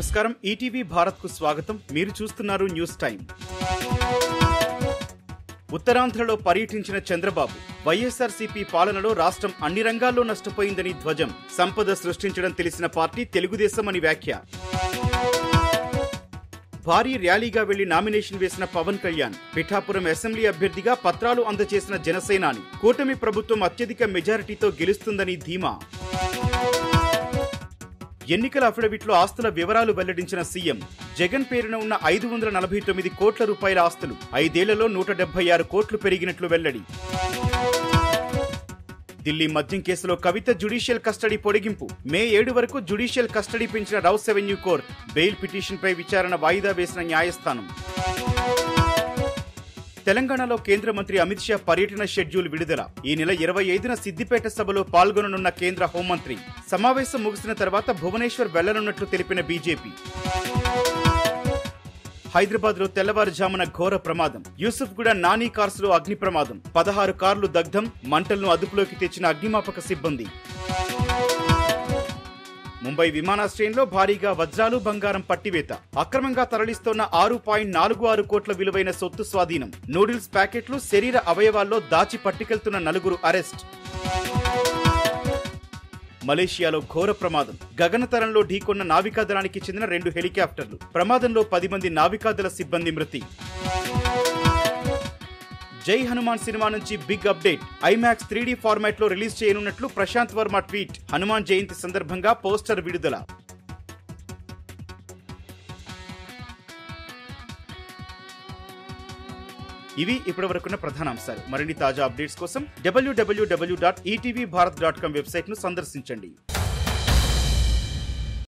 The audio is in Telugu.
నమస్కారం ఈటీవీ భారత్ కు స్వాగతం. మీరు చూస్తున్నారు న్యూస్ టైం. ఉత్తరాంధ్రలో పర్యటించిన చంద్రబాబు వైఎస్ఆర్సీపీ పాలనలో రాష్ట్రం అన్ని రంగాల్లో నష్టపోయిందని ధ్వజం. సంపద సృష్టించడం తెలిసిన పార్టీ తెలుగుదేశం అని వ్యాఖ్య. భారీ ర్యాలీగా వెళ్లి నామినేషన్ వేసిన పవన్ కళ్యాణ్ పిఠాపురం అసెంబ్లీ అభ్యర్థిగా పత్రాలు అందజేసిన జనసేనాని కూటమి ప్రభుత్వం అత్యధిక మెజారిటీతో గెలుస్తుందని ధీమా. ఎన్నికల అఫిడవిట్లో ఆస్తుల వివరాలు వెల్లడించిన సీఎం జగన్ పేరున ఉన్న 549 కోట్ల రూపాయల ఆస్తులు 5 ఏళ్లలో 176 కోట్లు పెరిగినట్లు వెల్లడి. ఢిల్లీ మద్యం కేసులో కవిత జ్యుడిషియల్ కస్టడీ పొడిగింపు. మే 7 వరకు జ్యుడిషియల్ కస్టడీ పెంచిన రౌస్ అవెన్యూ కోర్టు. బెయిల్ పిటిషన్పై విచారణ వాయిదా వేసిన న్యాయస్థానం. తెలంగాణలో కేంద్ర మంత్రి అమిత్ షా పర్యటన షెడ్యూల్ విడుదల. ఈ నెల 25న సిద్దిపేట సభలో పాల్గొననున్న కేంద్ర హోంమంత్రి. సమావేశం ముగిసిన తర్వాత భువనేశ్వర్ వెళ్లనున్నట్లు తెలిపిన బీజేపీ. హైదరాబాద్ లో తెల్లవారుజామున ఘోర ప్రమాదం. యూసుఫ్గూడ నాని కార్స్ లో అగ్ని ప్రమాదం. 16 కార్లు దగ్ధం. మంటలను అదుపులోకి తెచ్చిన అగ్నిమాపక సిబ్బంది. ముంబై విమానాశ్రయంలో భారీగా వజ్రాలు బంగారం పట్టివేత. అక్రమంగా తరలిస్తోన్న 6.46 కోట్ల విలువైన సొత్తు స్వాధీనం. నూడిల్స్ ప్యాకెట్లు, శరీర అవయవాల్లో దాచి పట్టుకెళ్తున్న 4 అరెస్ట్. మలేషియాలో ఘోర ప్రమాదం. గగనతలంలో ఢీకొన్న నావికాదళానికి చెందిన 2 హెలికాప్టర్లు. ప్రమాదంలో 10 మంది నావికాదళ సిబ్బంది మృతి. జై హనుమాన్ సినిమా నుంచి big update. IMAX 3D format లో రిలీజ్ చేయనున్నట్లు ప్రశాంత్ వర్మ ట్వీట్. హనుమాన్ జయంతి సందర్భంగా పోస్టర్ విడుదల. ఇవి ఇప్పటివరకున్న ప్రధాన అంశాలు. మరిన్ని తాజా అప్డేట్స్ కోసం www.etvbharat.com వెబ్సైట్ ను సందర్శించండి.